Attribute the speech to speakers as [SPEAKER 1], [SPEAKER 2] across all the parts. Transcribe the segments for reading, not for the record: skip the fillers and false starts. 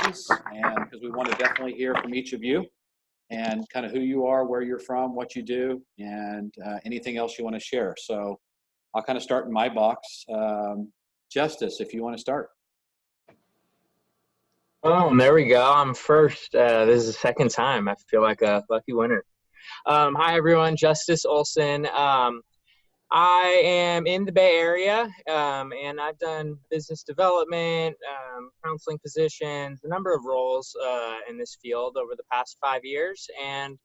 [SPEAKER 1] questions, and because we want to definitely hear from each of you and kind of who you are, where you're from, what you do, and anything else you want to share. So I'll kind of start in my box. Justice, if you want to start.
[SPEAKER 2] Oh, there we go. I'm first. This is the second time. I feel like a lucky winner. Hi, everyone. Justice Olson. I am in the Bay Area, and I've done business development, counseling positions, a number of roles in this field over the past 5 years. And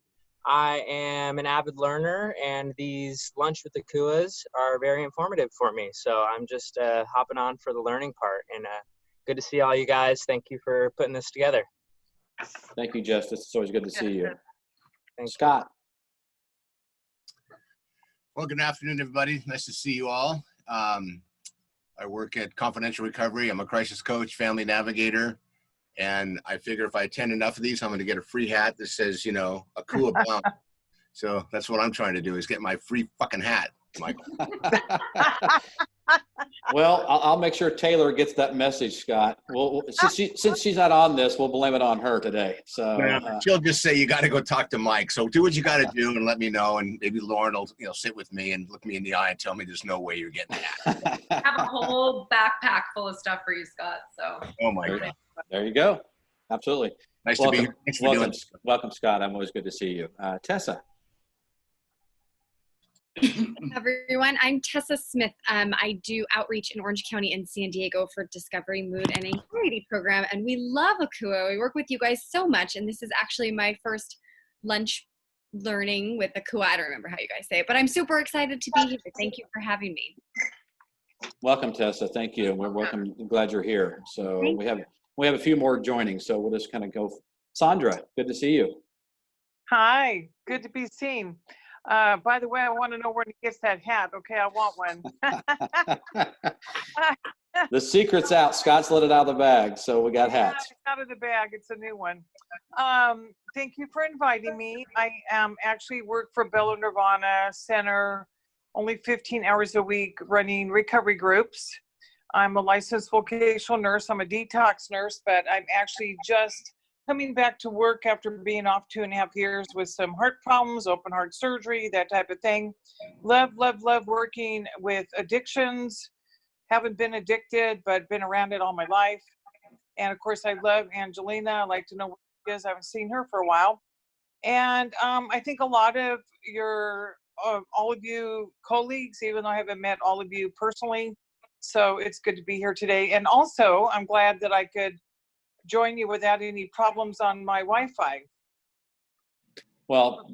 [SPEAKER 2] I am an avid learner, and these Lunch with Akuas are very informative for me. So I'm just hopping on for the learning part, and good to see all you guys. Thank you for putting this together.
[SPEAKER 1] Thank you, Justice. It's always good to see you.
[SPEAKER 2] Thanks,
[SPEAKER 1] Scott.
[SPEAKER 3] Well, good afternoon, everybody. Nice to see you all. I work at Confidential Recovery. I'm a crisis coach, family navigator, and I figure if I attend enough of these, I'm going to get a free hat that says, you know, Akua bound. So that's what I'm trying to do, is get my free fucking hat, Michael.
[SPEAKER 1] Well, I'll make sure Taylor gets that message, Scott. Well, since she's not on this, we'll blame it on her today. So
[SPEAKER 3] she'll just say, you got to go talk to Mike. So do what you got to do and let me know. And maybe Lauren will, sit with me and look me in the eye and tell me there's no way you're getting that.
[SPEAKER 4] I have a whole backpack full of stuff for you, Scott. So.
[SPEAKER 3] Oh my God.
[SPEAKER 1] There you go. Absolutely.
[SPEAKER 3] Nice to be here. Thanks for doing this.
[SPEAKER 1] Welcome, Scott. I'm always good to see you. Tessa.
[SPEAKER 5] Everyone, I'm Tessa Smith. I do outreach in Orange County and San Diego for Discovery Mood and Anxiety program, and we love Akua. We work with you guys so much, and this is actually my first lunch learning with Akua. I don't remember how you guys say it, but I'm super excited to be here. Thank you for having me.
[SPEAKER 1] Welcome, Tessa. Thank you. We're welcome. I'm glad you're here. So we have a few more joining, so we'll just kind of go. Sandra, good to see you.
[SPEAKER 6] Hi, good to be seen. By the way, I want to know where he gets that hat. Okay, I want one.
[SPEAKER 1] The secret's out. Scott's let it out of the bag, so we got hats.
[SPEAKER 6] It's out of the bag. It's a new one. Thank you for inviting me. I actually work for Bella Nirvana Center, only 15 hours a week, running recovery groups. I'm a licensed vocational nurse. I'm a detox nurse, but I'm actually just coming back to work after being off 2.5 years with some heart problems, open heart surgery, that type of thing. Love working with addictions. Haven't been addicted, but been around it all my life. And of course, I love Angelina. I like to know what she is. I haven't seen her for a while. And I think a lot of all of you colleagues, even though I haven't met all of you personally. So it's good to be here today. And also, I'm glad that I could join you without any problems on my Wi-Fi.
[SPEAKER 1] Well,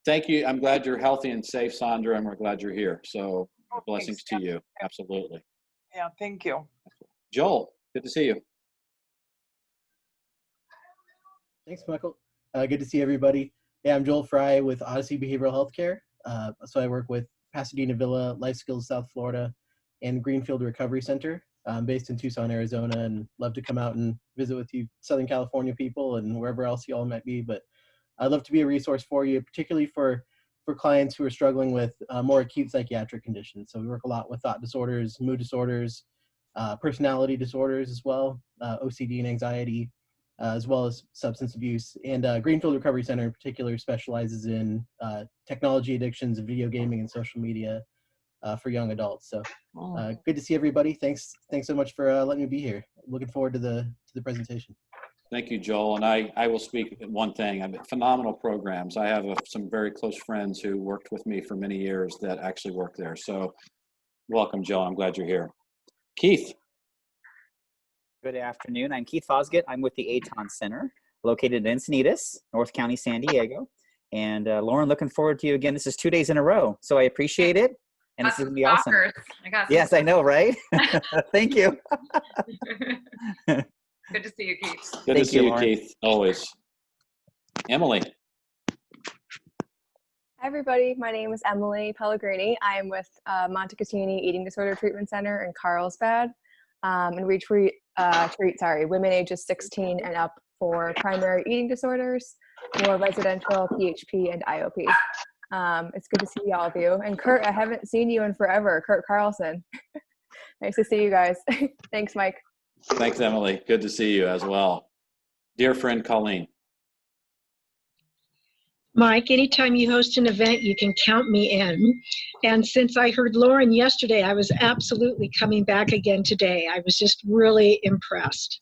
[SPEAKER 1] thank you. I'm glad you're healthy and safe, Sandra, and we're glad you're here. So blessings to you. Absolutely.
[SPEAKER 6] Yeah, thank you.
[SPEAKER 1] Joel, good to see you.
[SPEAKER 7] Thanks, Michael. Good to see everybody. Yeah, I'm Joel Fry with Odyssey Behavioral Healthcare. So I work with Pasadena Villa, Life Skills South Florida, and Greenfield Recovery Center. I'm based in Tucson, Arizona, and love to come out and visit with you Southern California people and wherever else you all might be. But I'd love to be a resource for you, particularly for clients who are struggling with more acute psychiatric conditions. So we work a lot with thought disorders, mood disorders, personality disorders as well, OCD and anxiety, as well as substance abuse. And Greenfield Recovery Center in particular specializes in technology addictions, video gaming, and social media for young adults. So good to see everybody. Thanks so much for letting me be here. Looking forward to the presentation.
[SPEAKER 1] Thank you, Joel. And I will speak one thing. I've phenomenal programs. I have some very close friends who worked with me for many years that actually work there. So welcome, Joel. I'm glad you're here. Keith.
[SPEAKER 8] Good afternoon. I'm Keith Fosgett. I'm with the Aton Center, located in Encinitas, North County, San Diego. And Lauren, looking forward to you again. This is 2 days in a row, so I appreciate it. And this is going to be awesome. Yes, I know, right? Thank you.
[SPEAKER 4] Good to see you, Keith.
[SPEAKER 1] Good to see you, Keith, always. Emily.
[SPEAKER 9] Hi, everybody. My name is Emily Pellegrini. I am with Montecatini Eating Disorder Treatment Center in Carlsbad. And we treat women ages 16 and up for primary eating disorders, more residential, PHP, and IOP. It's good to see all of you. And Kurt, I haven't seen you in forever. Kurt Carlson. Nice to see you guys. Thanks, Mike.
[SPEAKER 1] Thanks, Emily. Good to see you as well. Dear friend Colleen.
[SPEAKER 10] Mike, anytime you host an event, you can count me in. And since I heard Lauren yesterday, I was absolutely coming back again today. I was just really impressed.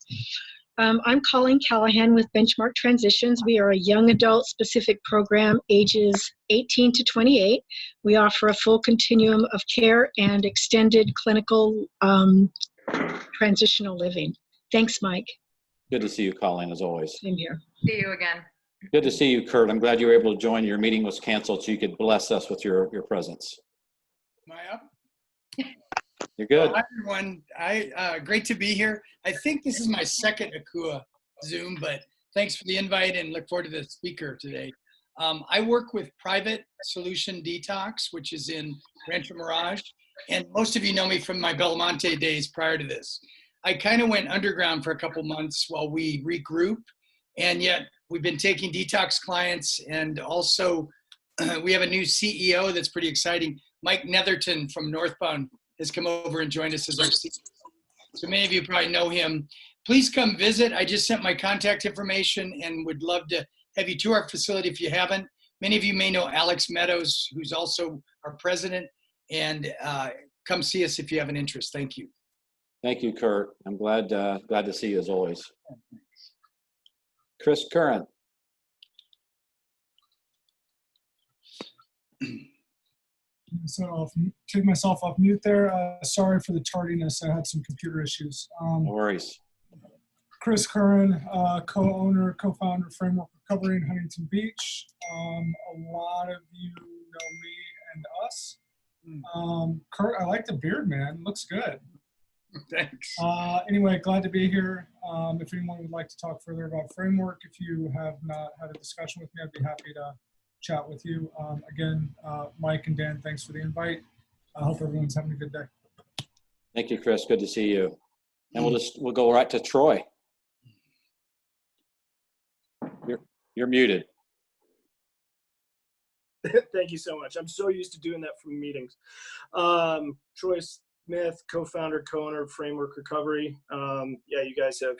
[SPEAKER 10] I'm Colleen Callahan with Benchmark Transitions. We are a young adult specific program, ages 18 to 28. We offer a full continuum of care and extended clinical transitional living. Thanks, Mike.
[SPEAKER 1] Good to see you, Colleen, as always.
[SPEAKER 10] Same here.
[SPEAKER 4] See you again.
[SPEAKER 1] Good to see you, Kurt. I'm glad you were able to join. Your meeting was canceled, so you could bless us with your presence.
[SPEAKER 11] Am I up?
[SPEAKER 1] You're good.
[SPEAKER 11] Hi, everyone. Great to be here. I think this is my second Akua Zoom, but thanks for the invite and look forward to the speaker today. I work with Private Solution Detox, which is in Rancho Mirage, and most of you know me from my Belmonte days prior to this. I kind of went underground for a couple months while we regroup, and yet we've been taking detox clients, and also we have a new CEO that's pretty exciting. Mike Netherton from Northbound has come over and joined us as our CEO. So many of you probably know him. Please come visit. I just sent my contact information and would love to have you to our facility if you haven't. Many of you may know Alex Meadows, who's also our president, and come see us if you have an interest. Thank you.
[SPEAKER 1] Thank you, Kurt. I'm glad to see you as always. Chris Curran.
[SPEAKER 12] So take myself off mute there. Sorry for the tardiness. I had some computer issues.
[SPEAKER 1] No worries.
[SPEAKER 12] Chris Curran, co-owner, co-founder, Framework Recovery in Huntington Beach. A lot of you know me and us. Kurt, I like the beard, man. Looks good.
[SPEAKER 11] Thanks.
[SPEAKER 12] Anyway, glad to be here. If anyone would like to talk further about Framework, if you have not had a discussion with me, I'd be happy to chat with you. Again, Mike and Dan, thanks for the invite. I hope everyone's having a good day.
[SPEAKER 1] Thank you, Chris. Good to see you. And we'll go right to Troy. You're muted.
[SPEAKER 13] Thank you so much. I'm so used to doing that from meetings. Troy Smith, co-founder, co-owner of Framework Recovery. Yeah, you guys have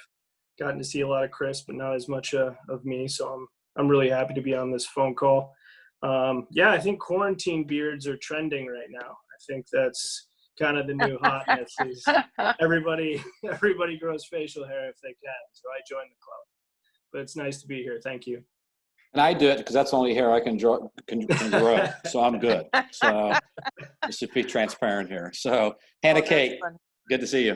[SPEAKER 13] gotten to see a lot of Chris, but not as much of me. So I'm really happy to be on this phone call. Yeah, I think quarantine beards are trending right now. I think that's kind of the new hotness. Is everybody grows facial hair if they can. So I joined the club. But it's nice to be here. Thank you.
[SPEAKER 1] And I do it because that's the only hair I can grow. So I'm good. So just to be transparent here. So Hannah Kate, good to see you.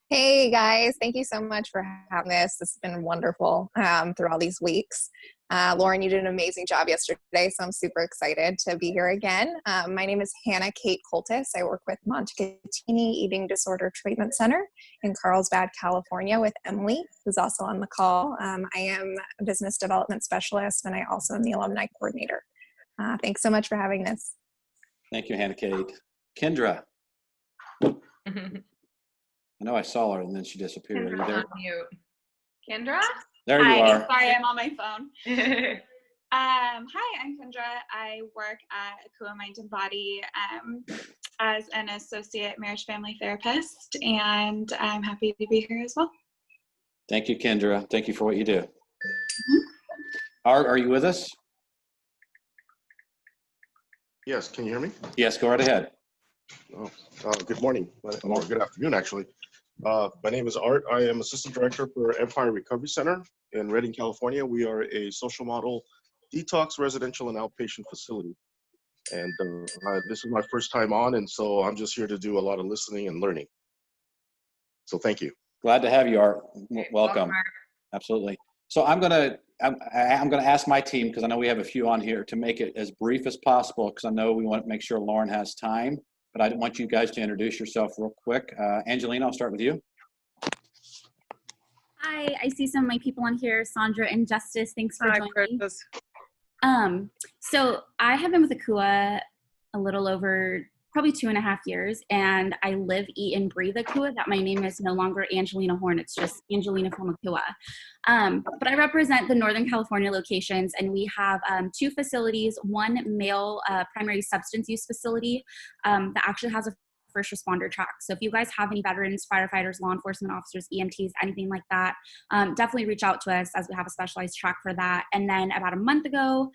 [SPEAKER 14] Hey guys, thank you so much for having this. This has been wonderful through all these weeks. Lauren, you did an amazing job yesterday, so I'm super excited to be here again. My name is Hannah Kate Coltis. I work with Montecatini Eating Disorder Treatment Center in Carlsbad, California with Emily, who's also on the call. I am a business development specialist, and I also am the alumni coordinator. Thanks so much for having this.
[SPEAKER 1] Thank you, Hannah Kate. Kendra. I know I saw her and then she disappeared. Are you there?
[SPEAKER 4] On mute. Kendra?
[SPEAKER 1] There you are.
[SPEAKER 15] Sorry, I'm on my phone. Hi, I'm Kendra. I work at Akua Mind and Body as an associate marriage family therapist, and I'm happy to be here as well.
[SPEAKER 1] Thank you, Kendra. Thank you for what you do. Art, are you with us?
[SPEAKER 16] Yes, can you hear me?
[SPEAKER 1] Yes, go right ahead.
[SPEAKER 16] Good morning, or good afternoon, actually. My name is Art. I am Assistant Director for Empire Recovery Center in Redding, California. We are a social model detox residential and outpatient facility. And this is my first time on, and so I'm just here to do a lot of listening and learning. So thank you.
[SPEAKER 1] Glad to have you, Art. Welcome. Absolutely. So I'm gonna ask my team, because I know we have a few on here, to make it as brief as possible, because I know we want to make sure Lauren has time. But I want you guys to introduce yourself real quick. Angelina, I'll start with you.
[SPEAKER 17] Hi, I see some of my people on here, Sandra and Justice. Thanks for joining. So I have been with Akua a little over probably 2.5 years, and I live, eat, and breathe Akua. That my name is no longer Angelina Horn, it's just Angelina from Akua. But I represent the Northern California locations, and we have 2 facilities, one male primary substance use facility that actually has a first responder track. So if you guys have any veterans, firefighters, law enforcement officers, EMTs, anything like that, definitely reach out to us, as we have a specialized track for that. And then about a month ago,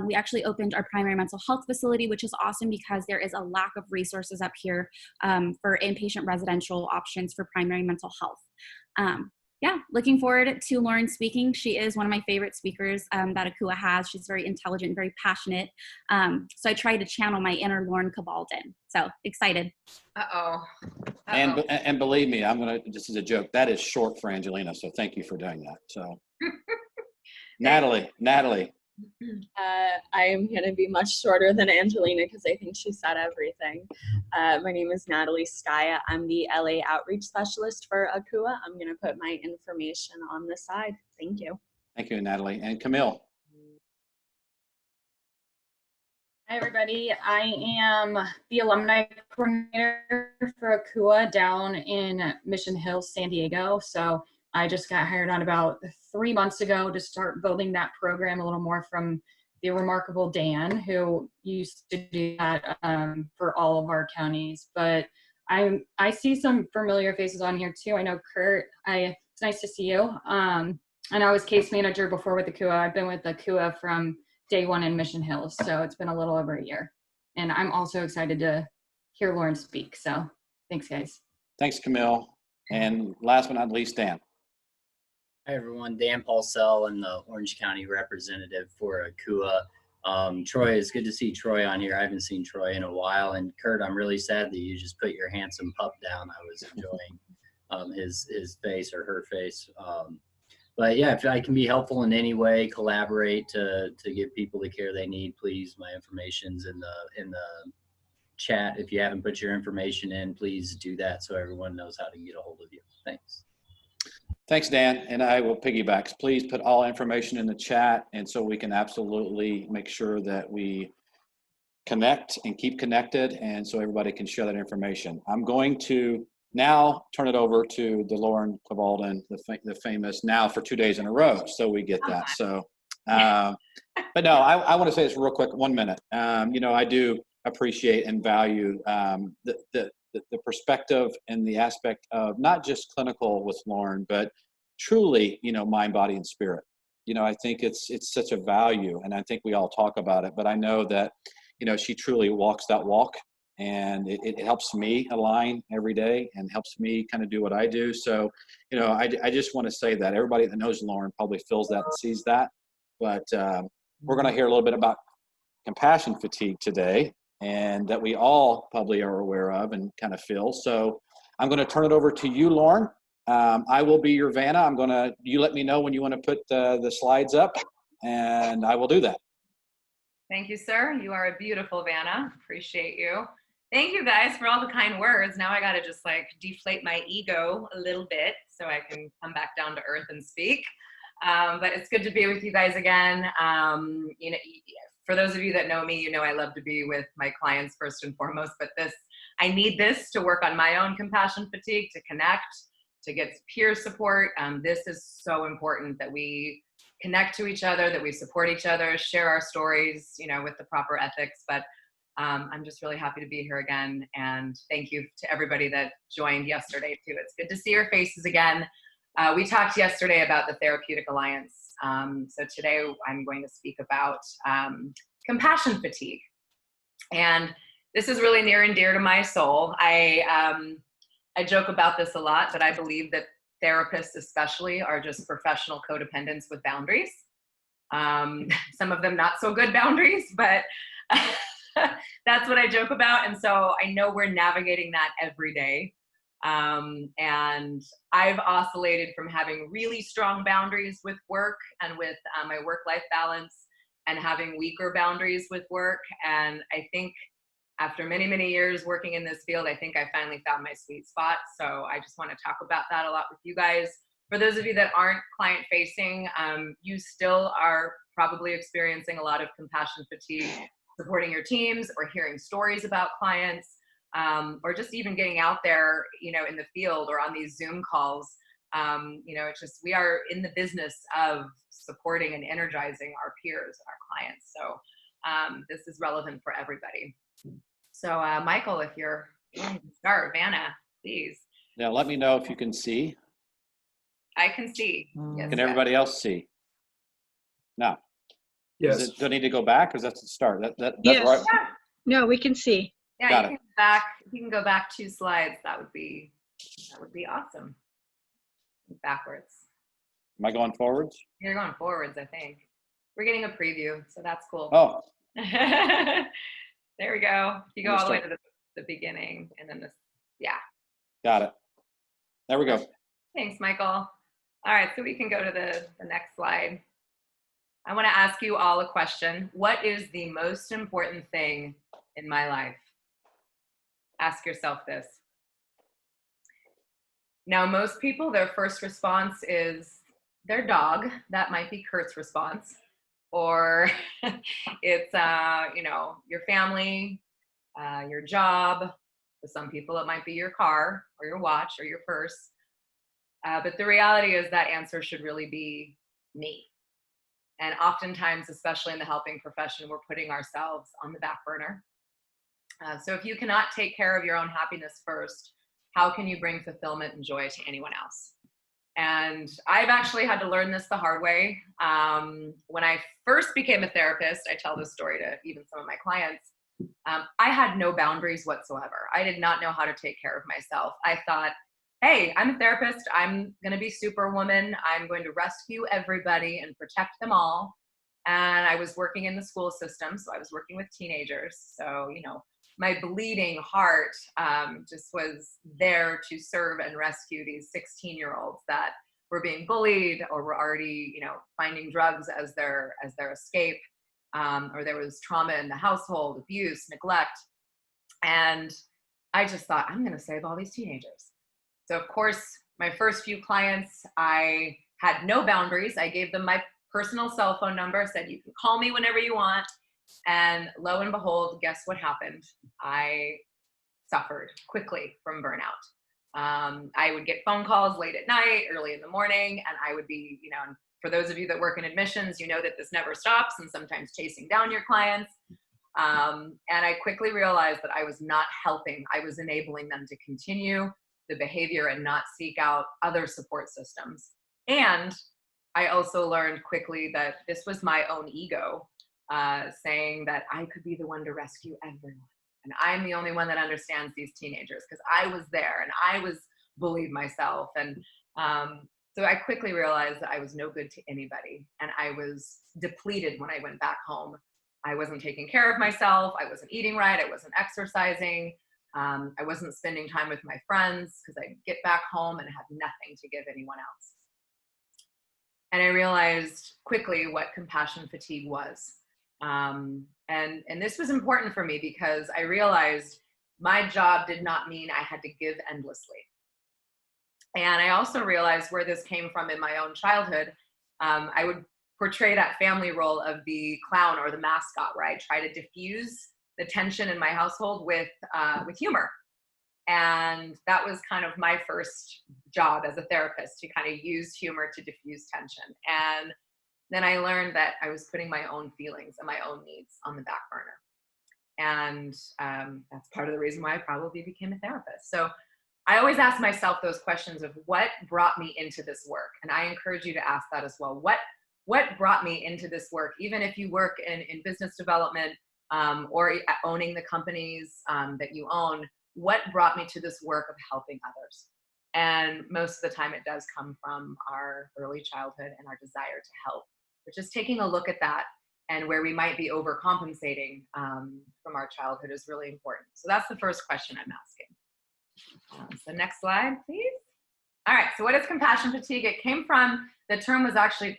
[SPEAKER 17] we actually opened our primary mental health facility, which is awesome because there is a lack of resources up here for inpatient residential options for primary mental health. Yeah, looking forward to Lauren speaking. She is one of my favorite speakers that Akua has. She's very intelligent, very passionate. So I try to channel my inner Lauren Cabaldon. So excited.
[SPEAKER 4] Uh-oh.
[SPEAKER 1] And believe me, this is a joke. That is short for Angelina. So thank you for doing that. So Natalie.
[SPEAKER 18] I am going to be much shorter than Angelina because I think she said everything. My name is Natalie Skaya. I'm the LA Outreach Specialist for Akua. I'm going to put my information on the side. Thank you.
[SPEAKER 1] Thank you, Natalie. And Camille.
[SPEAKER 19] Hi, everybody. I am the alumni coordinator for Akua down in Mission Hills, San Diego. So I just got hired on about 3 months ago to start building that program a little more from the remarkable Dan, who used to do that for all of our counties. But I see some familiar faces on here too. I know Kurt. It's nice to see you. And I was case manager before with Akua. I've been with Akua from day one in Mission Hills, so it's been a little over a year. And I'm also excited to hear Lauren speak. So thanks, guys.
[SPEAKER 1] Thanks, Camille. And last but not least, Dan.
[SPEAKER 20] Hi, everyone. Dan Paulsell. I'm the Orange County representative for Akua. Troy, it's good to see Troy on here. I haven't seen Troy in a while. And Kurt, I'm really sad that you just put your handsome pup down. I was enjoying his face or her face. But yeah, if I can be helpful in any way, collaborate to give people the care they need, please. My information's in the chat. If you haven't put your information in, please do that so everyone knows how to get a hold of you. Thanks.
[SPEAKER 1] Thanks, Dan. And I will piggyback. Please put all information in the chat, and so we can absolutely make sure that we connect and keep connected, and so everybody can share that information. I'm going to now turn it over to the Lauren Cabaldon, the famous, now for 2 days in a row. So we get that. So, but no, I want to say this real quick, 1 minute. I do appreciate and value the perspective and the aspect of not just clinical with Lauren, but truly, mind, body, and spirit. I think it's such a value, and I think we all talk about it, but I know that, she truly walks that walk, and it helps me align every day and helps me kind of do what I do. So, I just want to say that everybody that knows Lauren probably feels that and sees that, but we're going to hear a little bit about compassion fatigue today, and that we all probably are aware of and kind of feel. So I'm going to turn it over to you, Lauren. I will be your Vanna. You let me know when you want to put the slides up, and I will do that.
[SPEAKER 4] Thank you, sir. You are a beautiful Vanna. Appreciate you. Thank you guys for all the kind words. Now I got to just deflate my ego a little bit so I can come back down to earth and speak. But it's good to be with you guys again. For those of you that know me, I love to be with my clients first and foremost, but I need this to work on my own compassion fatigue, to connect, to get peer support. This is so important that we connect to each other, that we support each other, share our stories, with the proper ethics. But I'm just really happy to be here again. And thank you to everybody that joined yesterday too. It's good to see your faces again. We talked yesterday about the Therapeutic Alliance. So today I'm going to speak about compassion fatigue. And this is really near and dear to my soul. I joke about this a lot, but I believe that therapists especially are just professional codependents with boundaries. Some of them not so good boundaries, but that's what I joke about. And so I know we're navigating that every day. And I've oscillated from having really strong boundaries with work and with my work-life balance, and having weaker boundaries with work. And I think after many, many years working in this field, I think I finally found my sweet spot. So I just want to talk about that a lot with you guys. For those of you that aren't client-facing, you still are probably experiencing a lot of compassion fatigue, supporting your teams or hearing stories about clients. Or just even getting out there, in the field or on these Zoom calls. It's just, we are in the business of supporting and energizing our peers and our clients. So this is relevant for everybody. So Michael, if you're Start, Vanna, please.
[SPEAKER 1] Now let me know if you can see.
[SPEAKER 4] I can see. Yes,
[SPEAKER 1] Can everybody else see? No.
[SPEAKER 13] Yes.
[SPEAKER 1] Do I need to go back, or is that the start? That's
[SPEAKER 10] Yes.
[SPEAKER 1] right.
[SPEAKER 10] No, we can see.
[SPEAKER 4] Yeah,
[SPEAKER 1] Got
[SPEAKER 4] you can go back. If you can go back 2 slides, that would be awesome. Backwards.
[SPEAKER 1] Am I going forwards?
[SPEAKER 4] You're going forwards, I think. We're getting a preview, so that's cool.
[SPEAKER 1] Oh.
[SPEAKER 4] There we go. You go all the way to
[SPEAKER 1] Understood.
[SPEAKER 4] the beginning, and then this. Yeah.
[SPEAKER 1] Got it. There we go.
[SPEAKER 4] Thanks, Michael. All right, so we can go to the next slide. I want to ask you all a question. What is the most important thing in my life? Ask yourself this. Now, most people, their first response is their dog. That might be Kurt's response. Or it's, your family, your job. For some people, it might be your car or your watch or your purse. But the reality is that answer should really be me. And oftentimes, especially in the helping profession, we're putting ourselves on the back burner. So if you cannot take care of your own happiness first, how can you bring fulfillment and joy to anyone else? And I've actually had to learn this the hard way. When I first became a therapist, I tell this story to even some of my clients, I had no boundaries whatsoever. I did not know how to take care of myself. I thought, hey, I'm a therapist. I'm going to be Superwoman. I'm going to rescue everybody and protect them all. And I was working in the school system, so I was working with teenagers. So, my bleeding heart just was there to serve and rescue these 16-year-olds that were being bullied or were already, finding drugs as their escape, or there was trauma in the household, abuse, neglect. And I just thought, I'm going to save all these teenagers. So of course, my first few clients, I had no boundaries. I gave them my personal cell phone number, said, you can call me whenever you want. And lo and behold, guess what happened? I suffered quickly from burnout. I would get phone calls late at night, early in the morning, and I would be, and for those of you that work in admissions, you know that this never stops, and sometimes chasing down your clients. And I quickly realized that I was not helping. I was enabling them to continue the behavior and not seek out other support systems. And I also learned quickly that this was my own ego, saying that I could be the one to rescue everyone. And I'm the only one that understands these teenagers because I was there and I was bullied myself. And so I quickly realized that I was no good to anybody. And I was depleted when I went back home. I wasn't taking care of myself. I wasn't eating right. I wasn't exercising. I wasn't spending time with my friends because I'd get back home and have nothing to give anyone else. And I realized quickly what compassion fatigue was. And this was important for me because I realized my job did not mean I had to give endlessly. And I also realized where this came from in my own childhood. I would portray that family role of the clown or the mascot, where I try to diffuse the tension in my household with humor. And that was kind of my first job as a therapist, to kind of use humor to diffuse tension. And then I learned that I was putting my own feelings and my own needs on the back burner. And that's part of the reason why I probably became a therapist. So I always ask myself those questions of what brought me into this work. And I encourage you to ask that as well. What brought me into this work? Even if you work in business development or owning the companies that you own, what brought me to this work of helping others? And most of the time it does come from our early childhood and our desire to help, but just taking a look at that and where we might be overcompensating from our childhood is really important. So that's the first question I'm asking. So next slide, please. All right, so what is compassion fatigue? It came from, the term was actually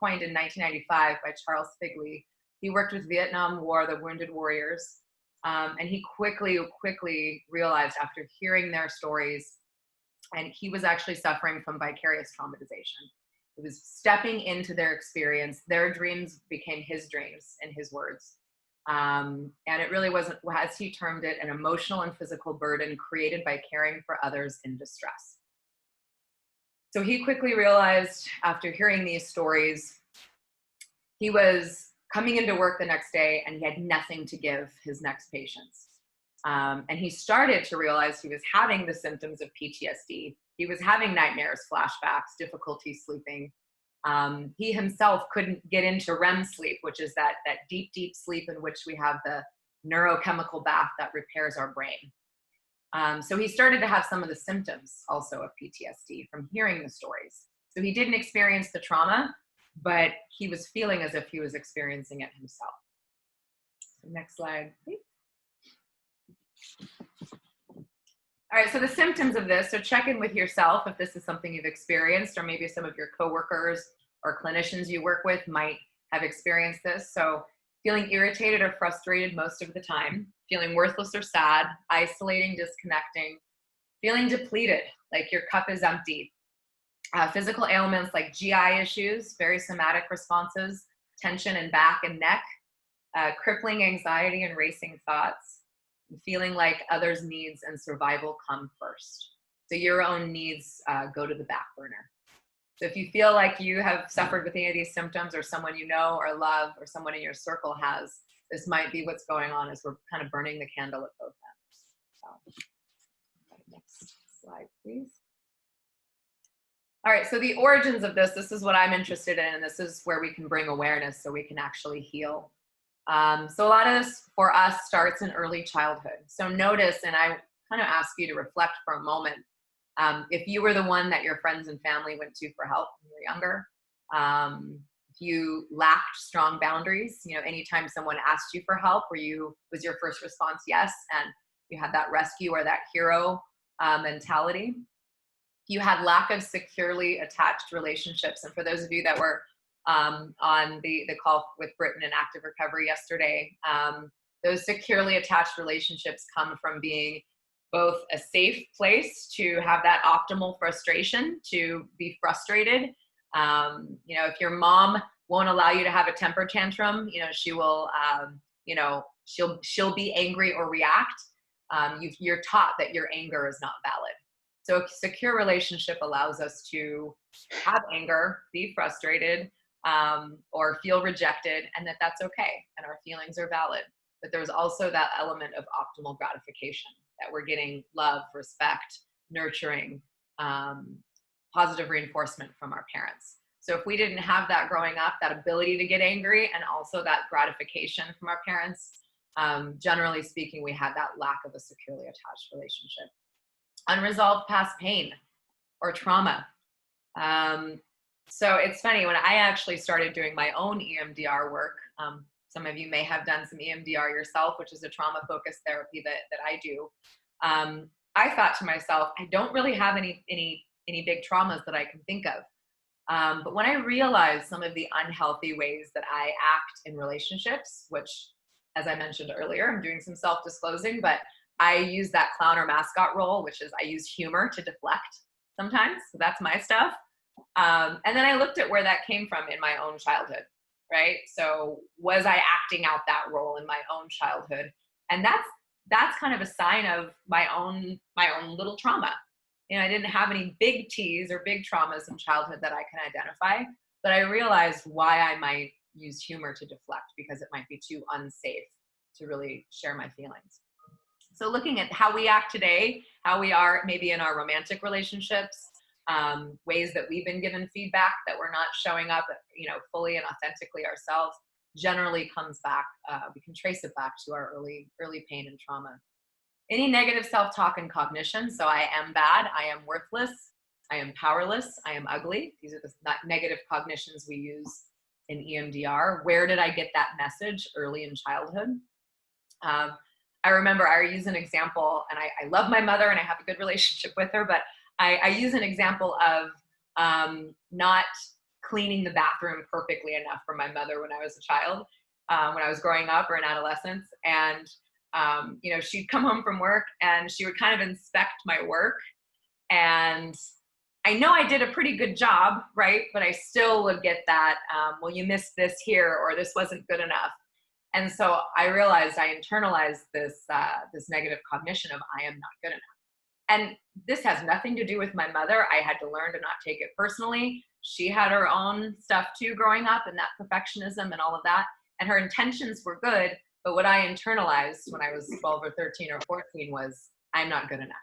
[SPEAKER 4] coined in 1995 by Charles Figley. He worked with Vietnam War, the Wounded Warriors, and he quickly realized after hearing their stories, and he was actually suffering from vicarious traumatization. It was stepping into their experience. Their dreams became his dreams, in his words. And it really wasn't, as he termed it, an emotional and physical burden created by caring for others in distress. So he quickly realized after hearing these stories, he was coming into work the next day and he had nothing to give his next patients. And he started to realize he was having the symptoms of PTSD. He was having nightmares, flashbacks, difficulty sleeping. He himself couldn't get into REM sleep, which is that deep, deep sleep in which we have the neurochemical bath that repairs our brain. So he started to have some of the symptoms also of PTSD from hearing the stories. So he didn't experience the trauma, but he was feeling as if he was experiencing it himself. So next slide, please. All right, so the symptoms of this, so check in with yourself if this is something you've experienced, or maybe some of your coworkers or clinicians you work with might have experienced this. So feeling irritated or frustrated most of the time, feeling worthless or sad, isolating, disconnecting, feeling depleted, like your cup is empty. Physical ailments like GI issues, very somatic responses, tension in back and neck, crippling anxiety and racing thoughts, feeling like others' needs and survival come first. So your own needs go to the back burner. So if you feel like you have suffered with any of these symptoms, or someone you know or love or someone in your circle has, this might be what's going on, as we're kind of burning the candle at both ends. So, next slide, please. All right, so the origins of this is what I'm interested in, and this is where we can bring awareness so we can actually heal. So a lot of this for us starts in early childhood. So notice, and I kind of ask you to reflect for a moment, if you were the one that your friends and family went to for help when you were younger, if you lacked strong boundaries, you know, anytime someone asked you for help, was your first response yes, and you had that rescue or that hero mentality. You had lack of securely attached relationships, and for those of you that were on the call with Britain in Active Recovery yesterday, those securely attached relationships come from being both a safe place to have that optimal frustration, to be frustrated. You know, if your mom won't allow you to have a temper tantrum, you know, she will, you know, she'll be angry or react. You're taught that your anger is not valid. So a secure relationship allows us to have anger, be frustrated, or feel rejected, and that's okay, and our feelings are valid. But there's also that element of optimal gratification, that we're getting love, respect, nurturing, positive reinforcement from our parents. So if we didn't have that growing up, that ability to get angry and also that gratification from our parents, generally speaking, we had that lack of a securely attached relationship. Unresolved past pain or trauma. So it's funny, when I actually started doing my own EMDR work, some of you may have done some EMDR yourself, which is a trauma-focused therapy that I do. I thought to myself, I don't really have any big traumas that I can think of. But when I realized some of the unhealthy ways that I act in relationships, which, as I mentioned earlier, I'm doing some self-disclosing, but I use that clown or mascot role, which is I use humor to deflect sometimes. So that's my stuff. And then I looked at where that came from in my own childhood, right? So was I acting out that role in my own childhood? And that's kind of a sign of my own little trauma. You know, I didn't have any big T's or big traumas in childhood that I can identify, but I realized why I might use humor to deflect, because it might be too unsafe to really share my feelings. So looking at how we act today, how we are maybe in our romantic relationships, ways that we've been given feedback that we're not showing up, you know, fully and authentically ourselves, generally comes back. We can trace it back to our early pain and trauma. Any negative self-talk and cognition. So I am bad, I am worthless, I am powerless, I am ugly. These are the negative cognitions we use in EMDR. Where did I get that message early in childhood? I remember I use an example, and I love my mother and I have a good relationship with her, but I use an example of not cleaning the bathroom perfectly enough for my mother when I was a child, when I was growing up or in adolescence. And, you know, she'd come home from work and she would kind of inspect my work. And I know I did a pretty good job, right? But I still would get that, well, you missed this here, or this wasn't good enough. And so I realized I internalized this negative cognition of I am not good enough. And this has nothing to do with my mother. I had to learn to not take it personally. She had her own stuff too growing up, and that perfectionism and all of that. And her intentions were good, But what I internalized when I was 12 or 13 or 14 was, I'm not good enough.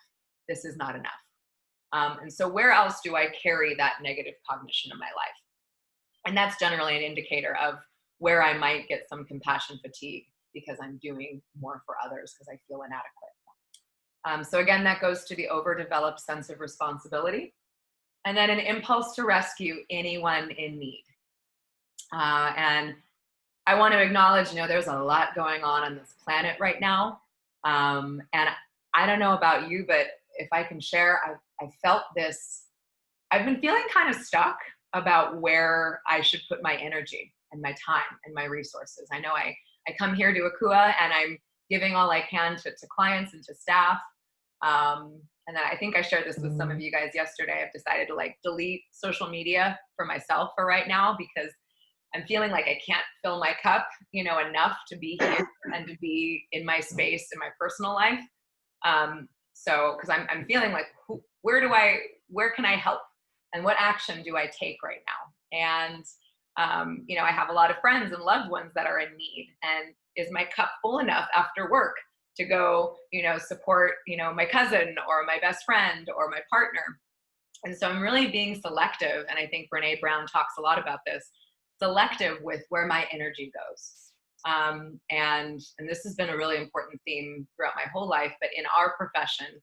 [SPEAKER 4] This is not enough. And so where else do I carry that negative cognition in my life? And that's generally an indicator of where I might get some compassion fatigue because I'm doing more for others because I feel inadequate. So again, that goes to the overdeveloped sense of responsibility. And then an impulse to rescue anyone in need. And I want to acknowledge, there's a lot going on this planet right now. And I don't know about you, but if I can share, I felt this, I've been feeling kind of stuck about where I should put my energy and my time and my resources. I know I come here to Akua and I'm giving all I can to clients and to staff. And then I think I shared this with some of you guys yesterday. I've decided to delete social media for myself for right now because I'm feeling like I can't fill my cup, enough to be here and to be in my space in my personal life. So, because I'm feeling like, where can I help? And what action do I take right now? And, I have a lot of friends and loved ones that are in need. And is my cup full enough after work to go, support, my cousin or my best friend or my partner? And so I'm really being selective. And I think Brene Brown talks a lot about this, selective with where my energy goes. And this has been a really important theme throughout my whole life, but in our profession,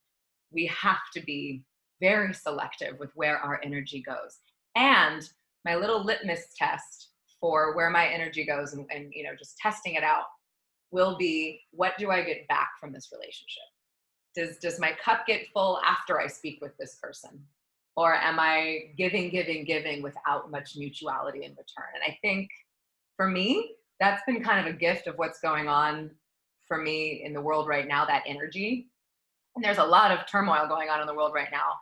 [SPEAKER 4] we have to be very selective with where our energy goes. And my little litmus test for where my energy goes and just testing it out will be, what do I get back from this relationship? Does my cup get full after I speak with this person? Or am I giving without much mutuality in return? And I think for me, that's been kind of a gift of what's going on for me in the world right now, that energy. And there's a lot of turmoil going on in the world right now.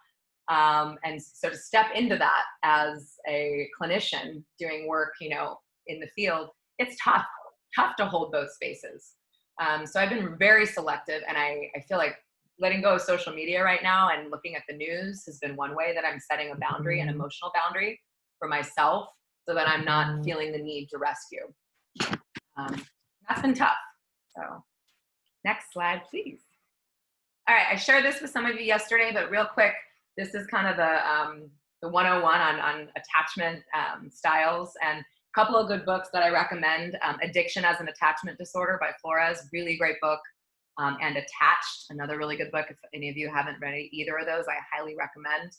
[SPEAKER 4] And so to step into that as a clinician doing work, in the field, it's tough to hold those spaces. So I've been very selective, and I feel like letting go of social media right now and looking at the news has been one way that I'm setting a boundary, an emotional boundary for myself, so that I'm not feeling the need to rescue. That's been tough. So next slide, please. All right, I shared this with some of you yesterday, but real quick, this is kind of the 101 on attachment styles, and a couple of good books that I recommend. Addiction as an Attachment Disorder by Flores, really great book. And Attached, another really good book. If any of you haven't read either of those, I highly recommend.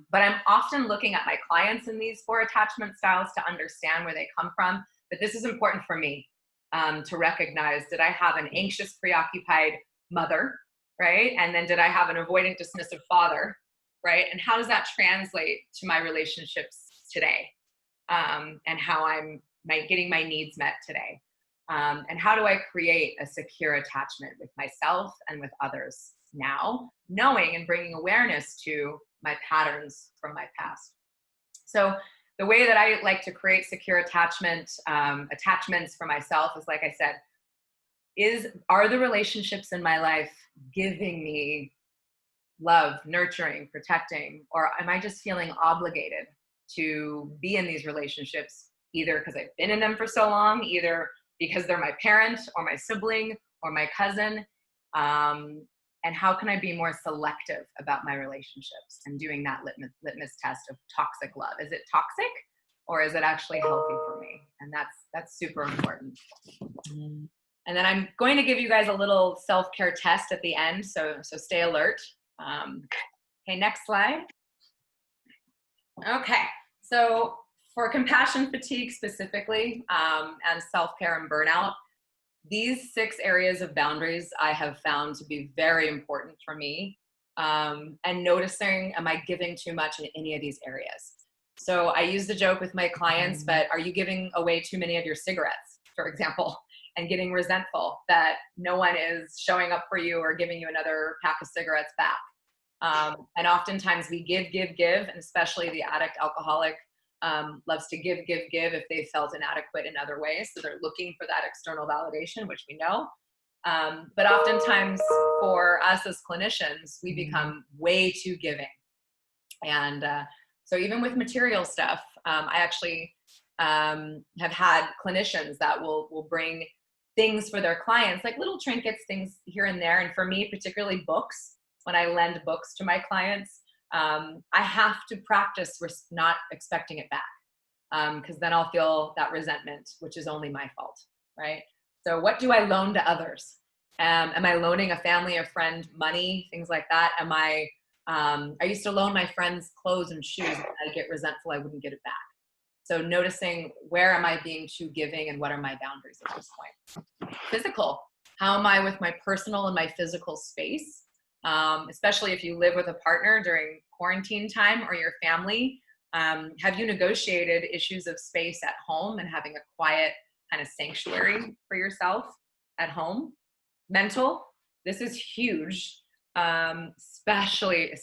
[SPEAKER 4] But I'm often looking at my clients in these 4 attachment styles to understand where they come from. But this is important for me to recognize, did I have an anxious, preoccupied mother, right? And then did I have an avoidant, dismissive father, right? And how does that translate to my relationships today? And how I'm getting my needs met today? And how do I create a secure attachment with myself and with others now, knowing and bringing awareness to my patterns from my past? So the way that I like to create secure attachments for myself is, like I said, are the relationships in my life giving me love, nurturing, protecting, or am I just feeling obligated to be in these relationships, either because I've been in them for so long, either because they're my parent or my sibling or my cousin? And how can I be more selective about my relationships and doing that litmus test of toxic love? Is it toxic, or is it actually healthy for me? And that's super important. And then I'm going to give you guys a little self-care test at the end, so stay alert. Okay, next slide. Okay, so for compassion fatigue specifically, and self-care and burnout, these 6 areas of boundaries I have found to be very important for me, and noticing, am I giving too much in any of these areas? So I use the joke with my clients, but are you giving away too many of your cigarettes, for example, and getting resentful that no one is showing up for you or giving you another pack of cigarettes back? And oftentimes we give, and especially the addict, alcoholic, loves to give if they felt inadequate in other ways. So they're looking for that external validation, which we know. But oftentimes for us as clinicians, we become way too giving. And so even with material stuff, I actually have had clinicians that will bring things for their clients, like little trinkets, things here and there. And for me, particularly books, when I lend books to my clients, I have to practice not expecting it back, because then I'll feel that resentment, which is only my fault, right? So what do I loan to others? Am I loaning a family or friend money, things like that? I used to loan my friends clothes and shoes, and I'd get resentful I wouldn't get it back. So noticing, where am I being too giving and what are my boundaries at this point? Physical, how am I with my personal and my physical space? Especially if you live with a partner during quarantine time or your family. Have you negotiated issues of space at home and having a quiet kind of sanctuary for yourself at home? Mental, this is huge, especially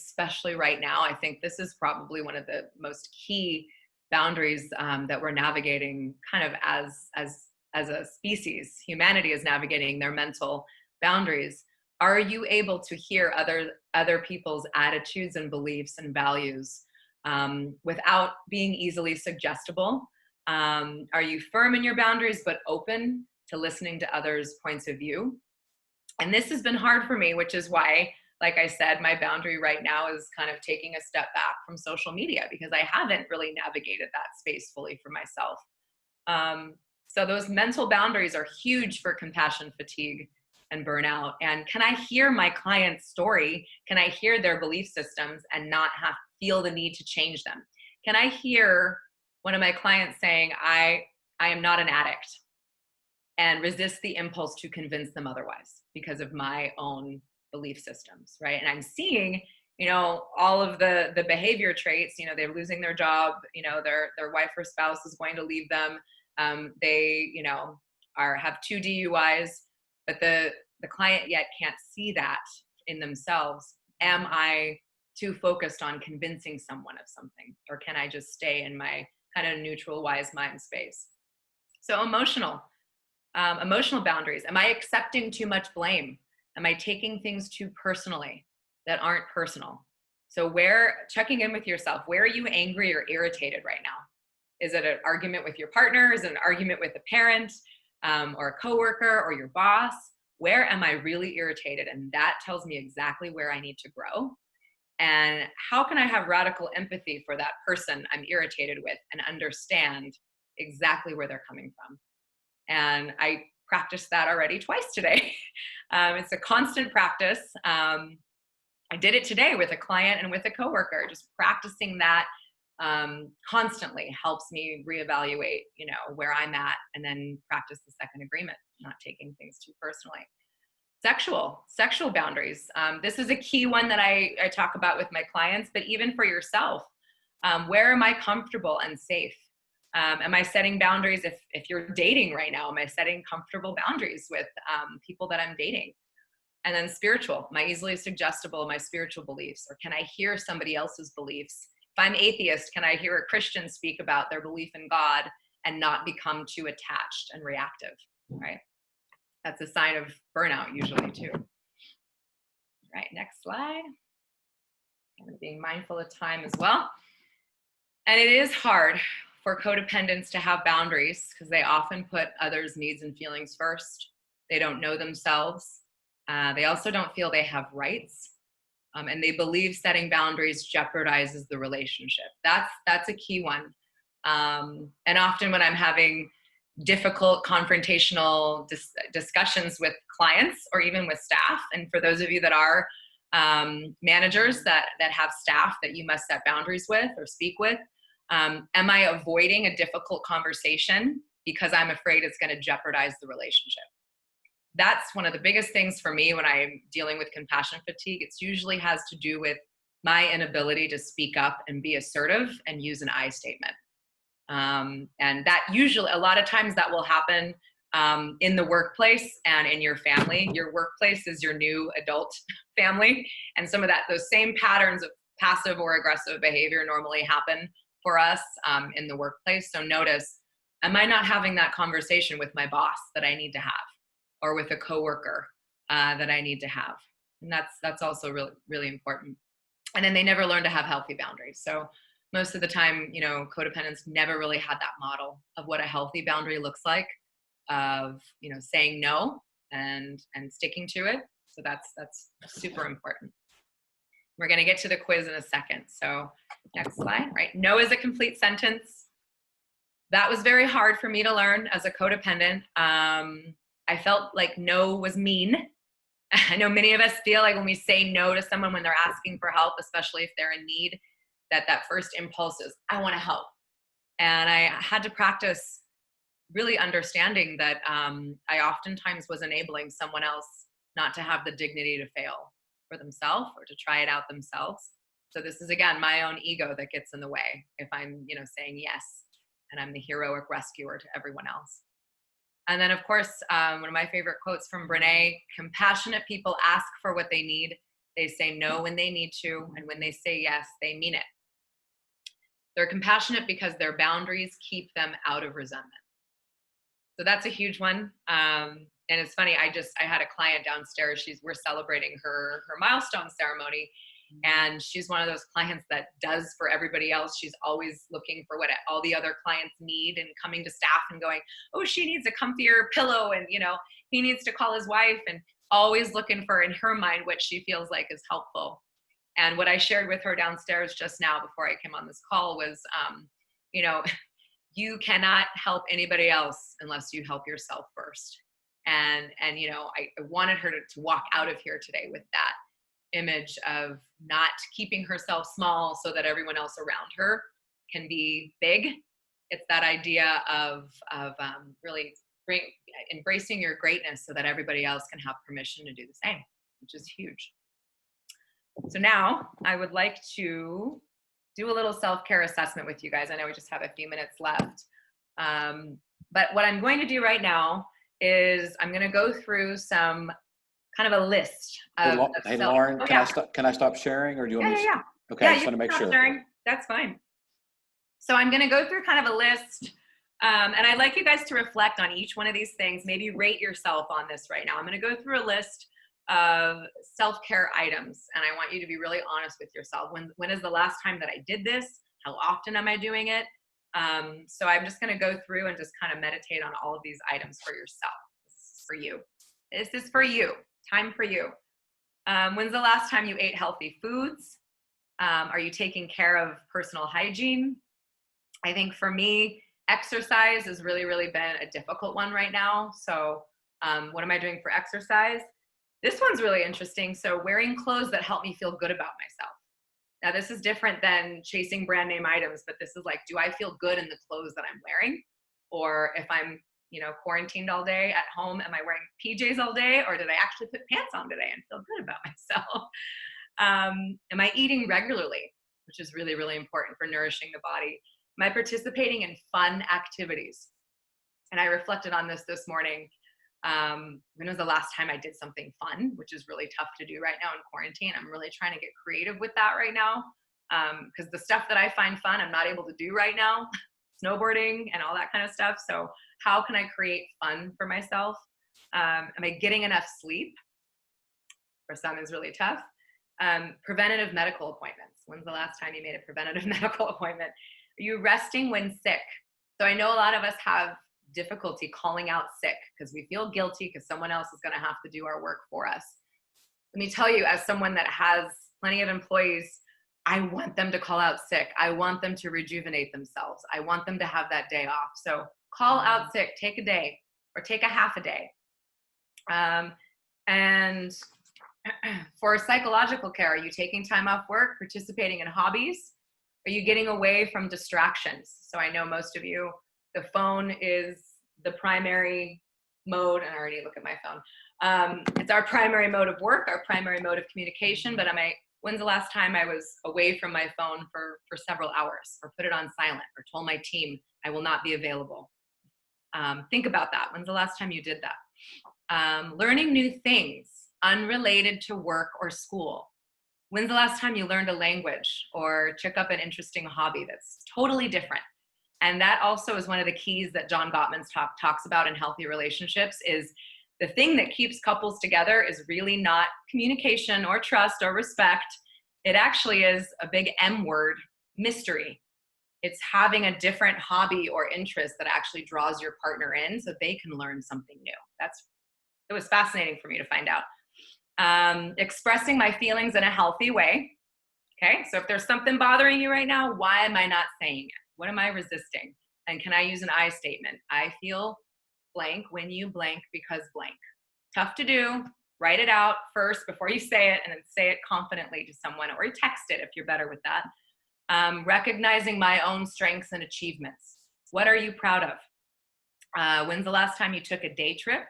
[SPEAKER 4] right now. I think this is probably one of the most key boundaries that we're navigating kind of as a species. Humanity is navigating their mental boundaries. Are you able to hear other people's attitudes and beliefs and values without being easily suggestible? Are you firm in your boundaries but open to listening to others' points of view? And this has been hard for me, which is why, like I said, my boundary right now is kind of taking a step back from social media, because I haven't really navigated that space fully for myself. So those mental boundaries are huge for compassion fatigue and burnout. And can I hear my client's story? Can I hear their belief systems and not feel the need to change them? Can I hear one of my clients saying, I am not an addict, and resist the impulse to convince them otherwise because of my own belief systems, right? And I'm seeing, all of the behavior traits, they're losing their job, their wife or spouse is going to leave them. They, have 2 DUIs, but the client yet can't see that in themselves. Am I too focused on convincing someone of something, or can I just stay in my kind of neutral, wise mind space? So emotional boundaries. Am I accepting too much blame? Am I taking things too personally that aren't personal? So checking in with yourself, where are you angry or irritated right now? Is it an argument with your partner? Is it an argument with a parent or a coworker or your boss? Where am I really irritated? And that tells me exactly where I need to grow. And how can I have radical empathy for that person I'm irritated with and understand exactly where they're coming from? And I practiced that already twice today. It's a constant practice. I did it today with a client and with a coworker. Just practicing that constantly helps me reevaluate, where I'm at, and then practice the second agreement, not taking things too personally. Sexual boundaries. This is a key one that I talk about with my clients, but even for yourself, where am I comfortable and safe? Am I setting boundaries? If you're dating right now, am I setting comfortable boundaries with people that I'm dating? And then spiritual, am I easily suggestible, my spiritual beliefs, or can I hear somebody else's beliefs? If I'm atheist, can I hear a Christian speak about their belief in God and not become too attached and reactive, right? That's a sign of burnout usually too. All right, next slide. And being mindful of time as well. And it is hard for codependents to have boundaries because they often put others' needs and feelings first. They don't know themselves. They also don't feel they have rights. And they believe setting boundaries jeopardizes the relationship. That's a key one. And often when I'm having difficult confrontational discussions with clients or even with staff, and for those of you that are managers that have staff that you must set boundaries with or speak with, am I avoiding a difficult conversation because I'm afraid it's going to jeopardize the relationship? That's one of the biggest things for me when I'm dealing with compassion fatigue. It usually has to do with my inability to speak up and be assertive and use an I statement. And that usually, a lot of times that will happen in the workplace and in your family. Your workplace is your new adult family. And some of those same patterns of passive or aggressive behavior normally happen for us in the workplace. So notice, am I not having that conversation with my boss that I need to have, or with a coworker that I need to have? And that's also really, really important. And then they never learn to have healthy boundaries. So most of the time, codependents never really had that model of what a healthy boundary looks like. of, saying no and sticking to it. So that's super important. We're going to get to the quiz in a second. So next slide, right? No is a complete sentence. That was very hard for me to learn as a codependent. I felt like no was mean. I know many of us feel like when we say no to someone when they're asking for help, especially if they're in need, that first impulse is, I want to help. And I had to practice really understanding that I oftentimes was enabling someone else not to have the dignity to fail for themselves or to try it out themselves. So this is, again, my own ego that gets in the way if I'm, saying yes, and I'm the heroic rescuer to everyone else. And then, of course, one of my favorite quotes from Brene, compassionate people ask for what they need. They say no when they need to, and when they say yes, they mean it. They're compassionate because their boundaries keep them out of resentment. So that's a huge one. And it's funny, I had a client downstairs. We're celebrating her milestone ceremony. And she's one of those clients that does for everybody else. She's always looking for what all the other clients need and coming to staff and going, oh, she needs a comfier pillow. And, he needs to call his wife, and always looking for, in her mind, what she feels like is helpful. And what I shared with her downstairs just now before I came on this call was, you cannot help anybody else unless you help yourself first. And I wanted her to walk out of here today with that image of not keeping herself small so that everyone else around her can be big. It's that idea of really embracing your greatness so that everybody else can have permission to do the same, which is huge. So now I would like to do a little self-care assessment with you guys. I know we just have a few minutes left. But what I'm going to do right now is I'm going to go through some kind of a list of
[SPEAKER 1] Hey, Lauren, can I stop sharing, or do you want me to?
[SPEAKER 4] Yeah.
[SPEAKER 1] Okay, I just want to make sure.
[SPEAKER 4] Sharing. That's fine. So I'm going to go through kind of a list, and I'd like you guys to reflect on each one of these things. Maybe rate yourself on this right now. I'm going to go through a list of self-care items, and I want you to be really honest with yourself. When is the last time that I did this? How often am I doing it? So I'm just going to go through and just kind of meditate on all of these items for yourself. This is for you. This is for you. Time for you. When's the last time you ate healthy foods? Are you taking care of personal hygiene? I think for me, exercise has really, really been a difficult one right now. So what am I doing for exercise? This one's really interesting. So wearing clothes that help me feel good about myself. Now this is different than chasing brand name items, but this is like, do I feel good in the clothes that I'm wearing? Or if I'm, quarantined all day at home, am I wearing PJs all day, or did I actually put pants on today and feel good about myself? Am I eating regularly, which is really, really important for nourishing the body? Am I participating in fun activities? And I reflected on this morning. When was the last time I did something fun, which is really tough to do right now in quarantine. I'm really trying to get creative with that right now, because the stuff that I find fun, I'm not able to do right now, snowboarding and all that kind of stuff. So how can I create fun for myself? Am I getting enough sleep? For some is really tough. Preventative medical appointments. When's the last time you made a preventative medical appointment? Are you resting when sick? So I know a lot of us have difficulty calling out sick because we feel guilty because someone else is going to have to do our work for us. Let me tell you, as someone that has plenty of employees, I want them to call out sick. I want them to rejuvenate themselves. I want them to have that day off. So call out sick, take a day or take a half a day. And for psychological care, are you taking time off work, participating in hobbies? Are you getting away from distractions? So I know most of you, the phone is the primary mode, and I already look at my phone. It's our primary mode of work, our primary mode of communication, but when's the last time I was away from my phone for several hours, or put it on silent, or told my team I will not be available? Think about that. When's the last time you did that? Learning new things unrelated to work or school. When's the last time you learned a language or took up an interesting hobby that's totally different? And that also is one of the keys that John Gottman's talks about in healthy relationships. Is the thing that keeps couples together is really not communication or trust or respect. It actually is a big M word, mystery. It's having a different hobby or interest that actually draws your partner in so they can learn something new. It was fascinating for me to find out. Expressing my feelings in a healthy way. Okay, so if there's something bothering you right now, why am I not saying it? What am I resisting? And can I use an I statement? I feel blank when you blank because blank. Tough to do. Write it out first before you say it, and then say it confidently to someone, or text it if you're better with that. Recognizing my own strengths and achievements. What are you proud of? When's the last time you took a day trip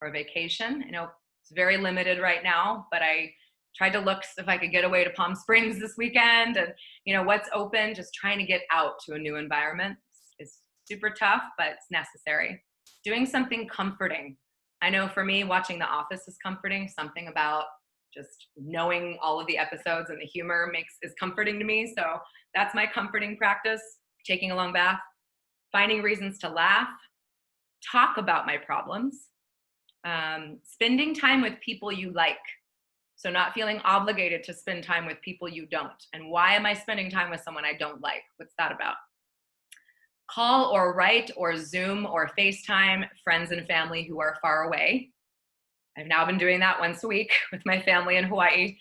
[SPEAKER 4] or vacation? I know it's very limited right now, but I tried to look if I could get away to Palm Springs this weekend, and what's open. Just trying to get out to a new environment is super tough, but it's necessary. Doing something comforting. I know for me, watching The Office is comforting. Something about just knowing all of the episodes and the humor is comforting to me. So that's my comforting practice. Taking a long bath, finding reasons to laugh, talk about my problems, spending time with people you like. So not feeling obligated to spend time with people you don't. And why am I spending time with someone I don't like? What's that about? Call or write or Zoom or FaceTime friends and family who are far away. I've now been doing that once a week with my family in Hawaii,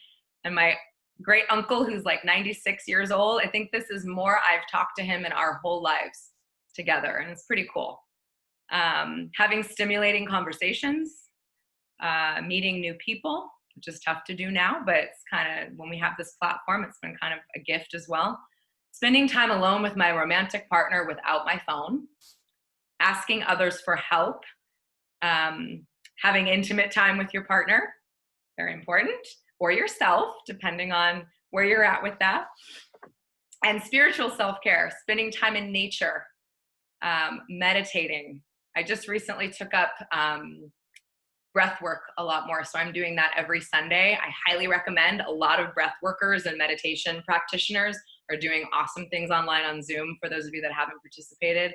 [SPEAKER 4] and my great uncle who's like 96 years old. I think this is more I've talked to him in our whole lives together, and it's pretty cool. Having stimulating conversations, meeting new people, which is tough to do now, but it's kind of, when we have this platform, it's been kind of a gift as well. Spending time alone with my romantic partner without my phone, asking others for help, having intimate time with your partner, very important, or yourself, depending on where you're at with that, and spiritual self-care, spending time in nature, meditating. I just recently took up breath work a lot more, so I'm doing that every Sunday. I highly recommend. A lot of breath workers and meditation practitioners are doing awesome things online on Zoom. For those of you that haven't participated,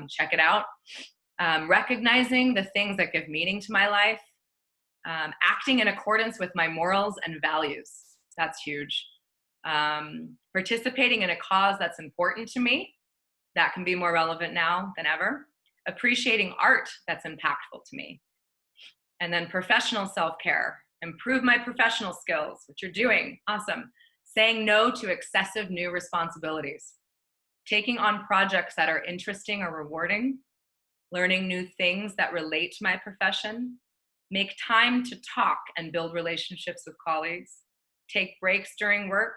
[SPEAKER 4] check it out. Recognizing the things that give meaning to my life, acting in accordance with my morals and values. That's huge. Participating in a cause that's important to me. That can be more relevant now than ever. Appreciating art that's impactful to me. And then professional self-care. Improve my professional skills, which you're doing. Awesome. Saying no to excessive new responsibilities. Taking on projects that are interesting or rewarding. Learning new things that relate to my profession. Make time to talk and build relationships with colleagues. Take breaks during work.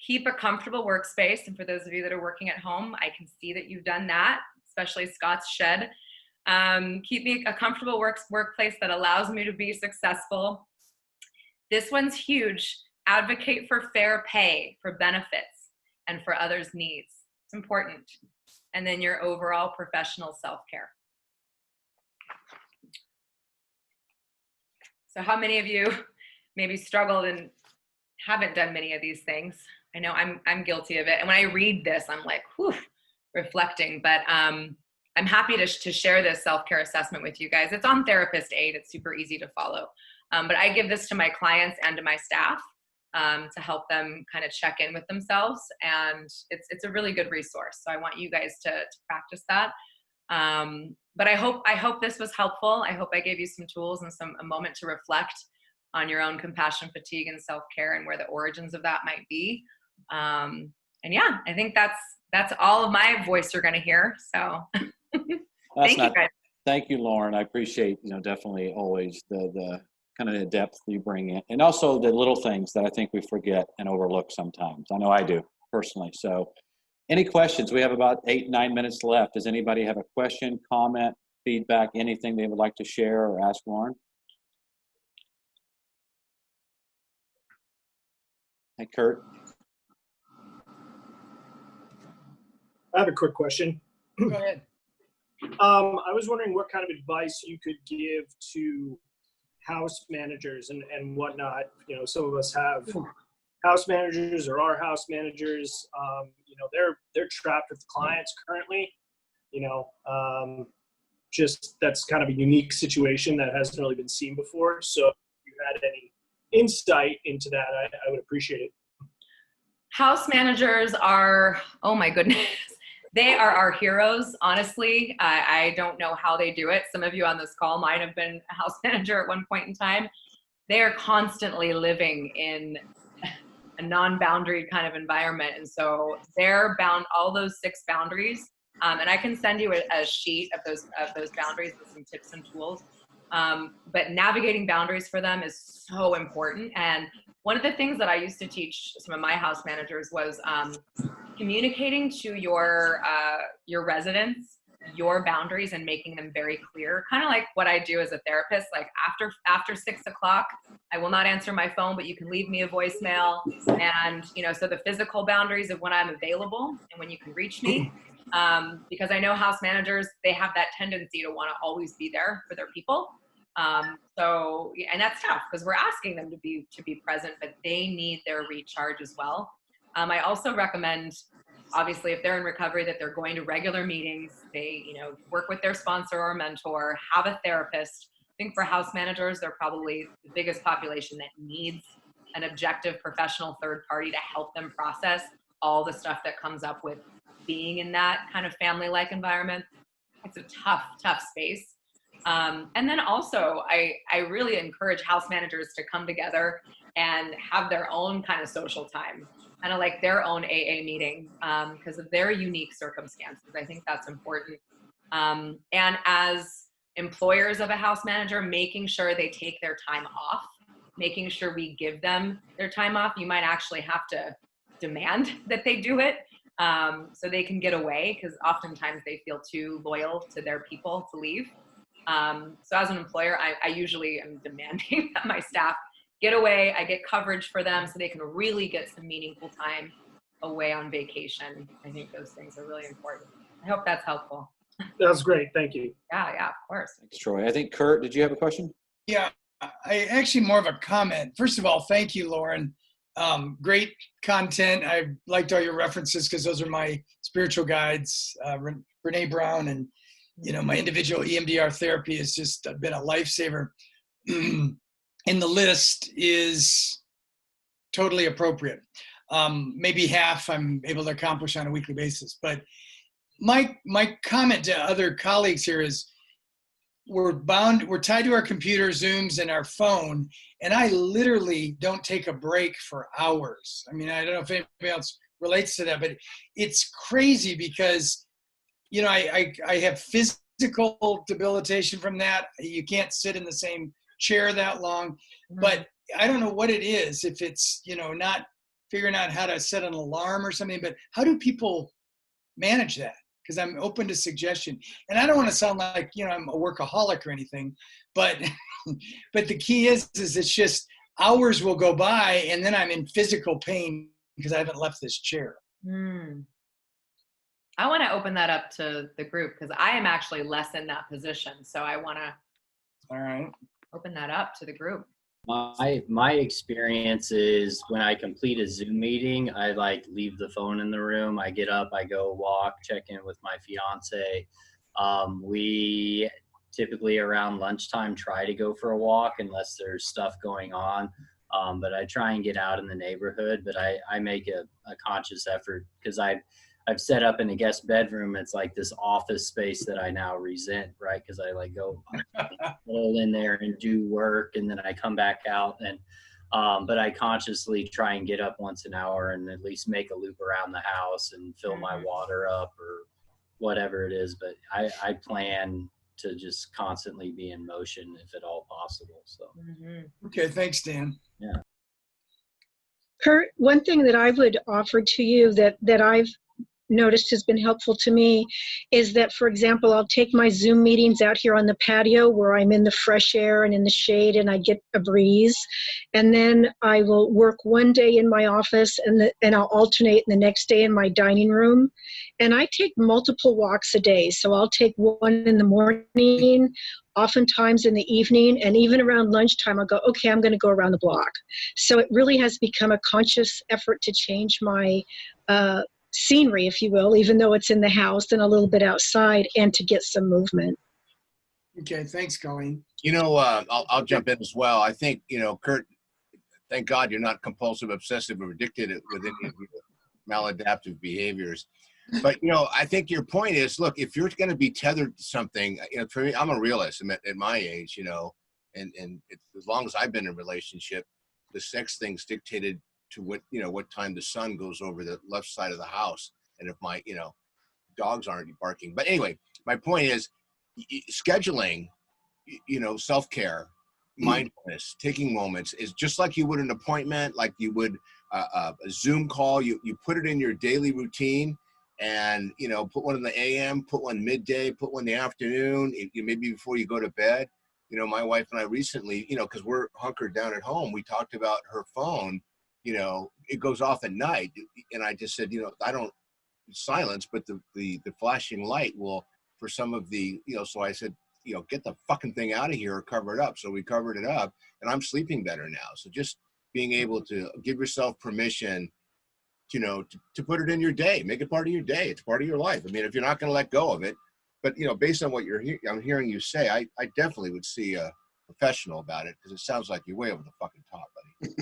[SPEAKER 4] Keep a comfortable workspace. And for those of you that are working at home, I can see that you've done that, especially Scott's shed. Keep me a comfortable workplace that allows me to be successful. This one's huge. Advocate for fair pay, for benefits, and for others' needs. It's important. And then your overall professional self-care. So how many of you maybe struggled and haven't done many of these things? I know I'm guilty of it. And when I read this, I'm like, whew, reflecting. But I'm happy to share this self-care assessment with you guys. It's on Therapist Aid. It's super easy to follow. But I give this to my clients and to my staff to help them kind of check in with themselves. And it's a really good resource. So I want you guys to practice that. But I hope this was helpful. I hope I gave you some tools and a moment to reflect on your own compassion, fatigue, and self-care, and where the origins of that might be. And yeah, I think that's all of my voice you're going to hear. So thank you guys.
[SPEAKER 1] Thank you, Lauren. I appreciate, definitely always the kind of the depth you bring in, and also the little things that I think we forget and overlook sometimes. I know I do personally. So any questions? We have about 8-9 minutes left. Does anybody have a question, comment, feedback, anything they would like to share or ask Lauren? Hey, Kurt.
[SPEAKER 13] I have a quick question.
[SPEAKER 11] Go ahead.
[SPEAKER 13] I was wondering what kind of advice you could give to house managers and whatnot. Some of us have house managers or are house managers. They're trapped with clients currently. Just that's kind of a unique situation that hasn't really been seen before. So if you had any insight into that, I would appreciate it.
[SPEAKER 4] House managers are, oh my goodness, they are our heroes, honestly. I don't know how they do it. Some of you on this call might have been a house manager at one point in time. They are constantly living in a non-boundary kind of environment. And so they're bound, all those 6 boundaries. And I can send you a sheet of those boundaries with some tips and tools. But navigating boundaries for them is so important. And one of the things that I used to teach some of my house managers was communicating to your residents your boundaries and making them very clear, kind of like what I do as a therapist. Like after 6 o'clock, I will not answer my phone, but you can leave me a voicemail. And so the physical boundaries of when I'm available and when you can reach me, because I know house managers, they have that tendency to want to always be there for their people. And that's tough because we're asking them to be present, but they need their recharge as well. I also recommend, obviously, if they're in recovery, that they're going to regular meetings. They, work with their sponsor or mentor, have a therapist. I think for house managers, they're probably the biggest population that needs an objective professional third party to help them process all the stuff that comes up with being in that kind of family-like environment. It's a tough space. And then also, I really encourage house managers to come together and have their own kind of social time, kind of like their own AA meeting, because of their unique circumstances. I think that's important. And as employers of a house manager, making sure they take their time off, making sure we give them their time off. You might actually have to demand that they do it so they can get away, because oftentimes they feel too loyal to their people to leave. So as an employer, I usually am demanding that my staff get away. I get coverage for them so they can really get some meaningful time away on vacation. I think those things are really important. I hope that's helpful.
[SPEAKER 13] That's great. Thank you.
[SPEAKER 4] Yeah, of course.
[SPEAKER 1] Thanks, Troy. I think, Kurt, did you have a question?
[SPEAKER 11] Yeah, I actually more of a comment. First of all, thank you, Lauren. Great content. I liked all your references because those are my spiritual guides, Brene Brown, and my individual EMDR therapy has just been a lifesaver. And the list is totally appropriate. Maybe half I'm able to accomplish on a weekly basis. But my comment to other colleagues here is we're tied to our computer, Zooms, and our phone, and I literally don't take a break for hours. I mean, I don't know if anybody else relates to that, but it's crazy because I have physical debilitation from that. You can't sit in the same chair that long, but I don't know what it is, if it's, not figuring out how to set an alarm or something, but how do people manage that? Because I'm open to suggestion. And I don't want to sound like, I'm a workaholic or anything, but the key is it's just hours will go by and then I'm in physical pain because I haven't left this chair.
[SPEAKER 4] I want to open that up to the group because I am actually less in that position. So I want to open that up to the group.
[SPEAKER 20] My experience is when I complete a Zoom meeting, I leave the phone in the room. I get up, I go walk, check in with my fiance. We typically around lunchtime try to go for a walk unless there's stuff going on. But I try and get out in the neighborhood, but I make a conscious effort because I've set up in a guest bedroom. It's like this office space that I now resent, right? Because I go roll in there and do work, and then I come back out. And but I consciously try and get up once an hour and at least make a loop around the house and fill my water up or whatever it is. But I plan to just constantly be in motion if at all possible. So.
[SPEAKER 11] Okay, thanks, Dan.
[SPEAKER 20] Yeah.
[SPEAKER 10] Kurt, one thing that I would offer to you that I've noticed has been helpful to me is that, for example, I'll take my Zoom meetings out here on the patio where I'm in the fresh air and in the shade and I get a breeze. And then I will work one day in my office and I'll alternate the next day in my dining room. And I take multiple walks a day. So I'll take one in the morning, oftentimes in the evening, and even around lunchtime, I'll go, okay, I'm going to go around the block. So it really has become a conscious effort to change my scenery, if you will, even though it's in the house and a little bit outside, and to get some movement.
[SPEAKER 11] Okay, thanks, Colleen.
[SPEAKER 3] I'll jump in as well. I think, Kurt, thank God you're not compulsive, obsessive, or addicted with any of maladaptive behaviors. But, I think your point is, look, if you're going to be tethered to something, for me, I'm a realist at my age, and as long as I've been in a relationship, the sex thing's dictated to what time the sun goes over the left side of the house. And if my, dogs aren't barking. But anyway, my point is scheduling, self-care, mindfulness, taking moments is just like you would an appointment, like you would a Zoom call. You put it in your daily routine, and put one in the AM, put one midday, put one in the afternoon, maybe before you go to bed. My wife and I recently, because we're hunkered down at home, we talked about her phone. It goes off at night, and I just said, I don't silence, but the flashing light will, for some of the, so I said, get the fucking thing out of here or cover it up. So we covered it up, and I'm sleeping better now. So just being able to give yourself permission, to put it in your day, make it part of your day. It's part of your life. I mean, if you're not going to let go of it, but based on what I'm hearing you say, I definitely would see a professional about it, because it sounds like you're way over the fucking top, buddy.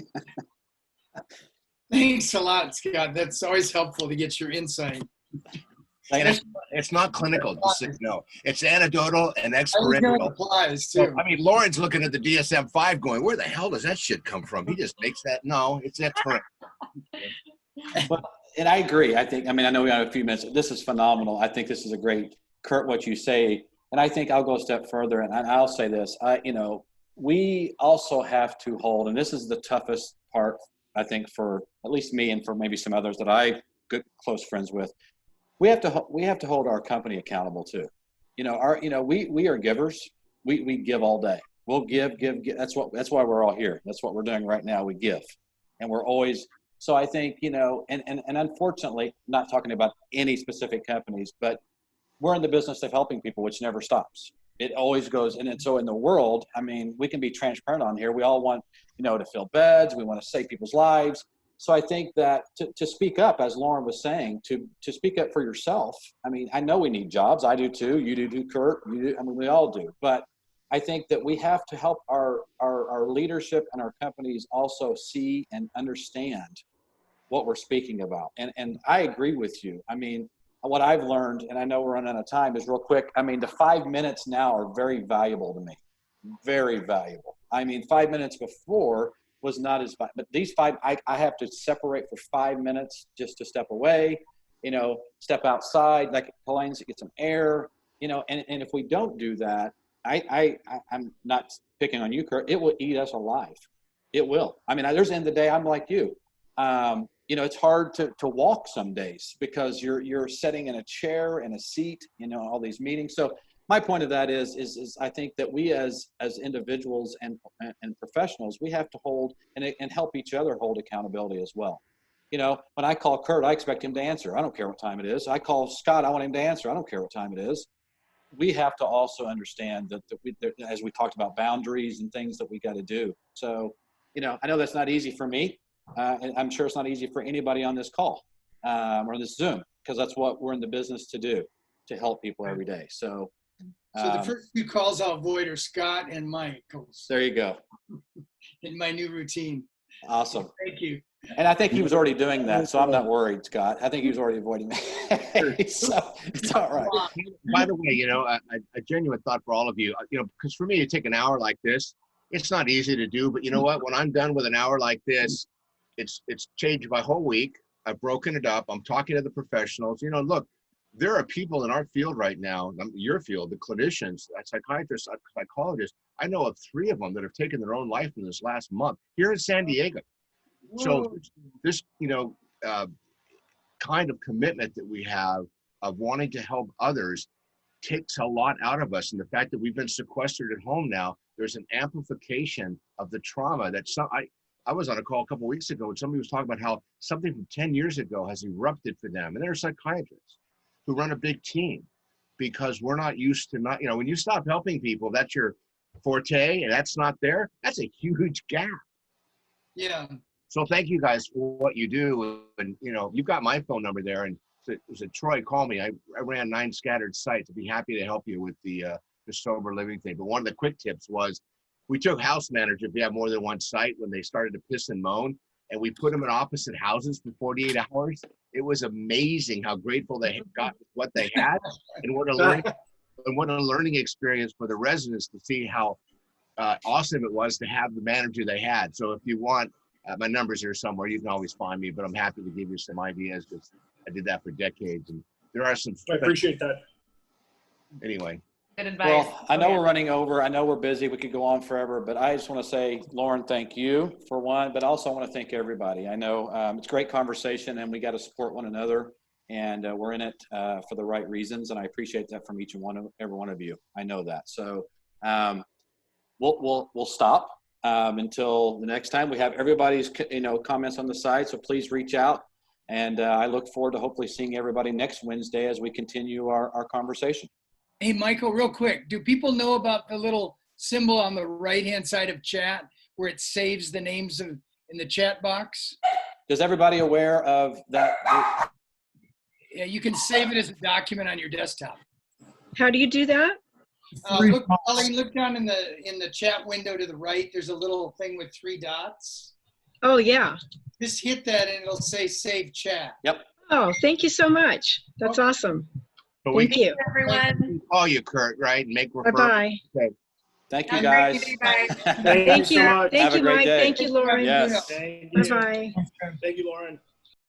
[SPEAKER 11] Thanks a lot, Scott. That's always helpful to get your insight.
[SPEAKER 3] It's not clinical. Just so you know. It's anecdotal and experiential.
[SPEAKER 11] Applies too.
[SPEAKER 3] I mean, Lauren's looking at the DSM-5 going, where the hell does that shit come from? He just makes that. No, it's experiential.
[SPEAKER 1] And I agree. I know we have a few minutes. This is phenomenal. I think this is a great, Kurt, what you say. And I think I'll go a step further, and I'll say this. We also have to hold, and this is the toughest part, I think, for at least me and for maybe some others that I good close friends with. We have to hold our company accountable too. We are givers. We give all day. We'll give. That's why we're all here. That's what we're doing right now. We give, and we're always. So I think, and unfortunately, not talking about any specific companies, but we're in the business of helping people, which never stops. It always goes. And so in the world, I mean, we can be transparent on here. We all want, to fill beds. We want to save people's lives. So I think that to speak up, as Lauren was saying, to speak up for yourself. I mean, I know we need jobs. I do too. You do, Kurt. You do. I mean, we all do. But I think that we have to help our leadership and our companies also see and understand what we're speaking about. And I agree with you. I mean, what I've learned, and I know we're running out of time, is real quick. I mean, the 5 minutes now are very valuable to me. Very valuable. I mean, 5 minutes before was not as, but these 5, I have to separate for 5 minutes just to step away, step outside, like Colleen's, get some air, and if we don't do that, I'm not picking on you, Kurt, it will eat us alive. It will. I mean, there's the end of the day, I'm like you. It's hard to walk some days because you're sitting in a chair and a seat, all these meetings. So my point of that is I think that we as individuals and professionals, we have to hold and help each other hold accountability as well. When I call Kurt, I expect him to answer. I don't care what time it is. I call Scott, I want him to answer. I don't care what time it is. We have to also understand that as we talked about boundaries and things that we got to do. So, I know that's not easy for me. And I'm sure it's not easy for anybody on this call or this Zoom, because that's what we're in the business to do, to help people every day. So
[SPEAKER 11] the first 2 calls I'll avoid are Scott and Mike.
[SPEAKER 1] There you go.
[SPEAKER 11] In my new routine.
[SPEAKER 1] Awesome.
[SPEAKER 11] Thank you.
[SPEAKER 1] And I think he was already doing that, so I'm not worried, Scott. I think he was already avoiding me. So it's all right.
[SPEAKER 3] By the way, a genuine thought for all of you, because for me, to take an hour like this, it's not easy to do, but you know what? When I'm done with an hour like this, it's changed my whole week. I've broken it up. I'm talking to the professionals. Look, there are people in our field right now, your field, the clinicians, psychiatrists, psychologists. I know of 3 of them that have taken their own life in this last month here in San Diego. Whoa. So this, kind of commitment that we have of wanting to help others takes a lot out of us. And the fact that we've been sequestered at home now, there's an amplification of the trauma that I was on a call a couple of weeks ago and somebody was talking about how something from 10 years ago has erupted for them. And there are psychiatrists who run a big team because we're not used to when you stop helping people, that's your forte and that's not there. That's a huge gap.
[SPEAKER 11] Yeah.
[SPEAKER 3] So thank you guys for what you do. And, you've got my phone number there. And was it Troy, call me. I ran 9 scattered sites. I'd be happy to help you with the sober living thing. But one of the quick tips was we took house managers, if you have more than one site, when they started to piss and moan, and we put them in opposite houses for 48 hours. it was amazing how grateful they got what they had, and what a learning experience for the residents to see how awesome it was to have the manager they had. So if you want, my number's here somewhere, you can always find me, but I'm happy to give you some ideas because I did that for decades. And there are some.
[SPEAKER 13] I appreciate that.
[SPEAKER 3] Anyway.
[SPEAKER 4] Good advice.
[SPEAKER 1] Well, I know we're running over. I know we're busy. We could go on forever, but I just want to say, Lauren, thank you for one, but also I want to thank everybody. I know it's a great conversation and we got to support one another, and we're in it for the right reasons. And I appreciate that from every one of you. I know that. So we'll stop until the next time. We have everybody's comments on the side, so please reach out. And I look forward to hopefully seeing everybody next Wednesday as we continue our conversation.
[SPEAKER 11] Hey, Michael, real quick, do people know about the little symbol on the right-hand side of chat where it saves the names in the chat box?
[SPEAKER 1] Is everybody aware of that?
[SPEAKER 11] Yeah, you can save it as a document on your desktop.
[SPEAKER 10] How do you do that?
[SPEAKER 11] Look, Colleen, look down in the chat window to the right. There's a little thing with 3 dots.
[SPEAKER 10] Oh, yeah.
[SPEAKER 11] Just hit that and it'll say save chat.
[SPEAKER 1] Yep.
[SPEAKER 10] Oh, thank you so much. That's awesome.
[SPEAKER 3] But
[SPEAKER 10] Thank you.
[SPEAKER 4] Everyone.
[SPEAKER 3] Call you, Kurt, right? And make referrals.
[SPEAKER 10] Bye-bye.
[SPEAKER 3] Okay.
[SPEAKER 1] Thank you, guys.
[SPEAKER 10] Thank you.
[SPEAKER 1] Have
[SPEAKER 10] Thank
[SPEAKER 1] a
[SPEAKER 10] you,
[SPEAKER 1] great
[SPEAKER 10] Mike.
[SPEAKER 1] day.
[SPEAKER 10] Thank you, Lauren.
[SPEAKER 1] Yes.
[SPEAKER 13] Thank you.
[SPEAKER 10] Bye-bye.
[SPEAKER 13] Thank you, Lauren.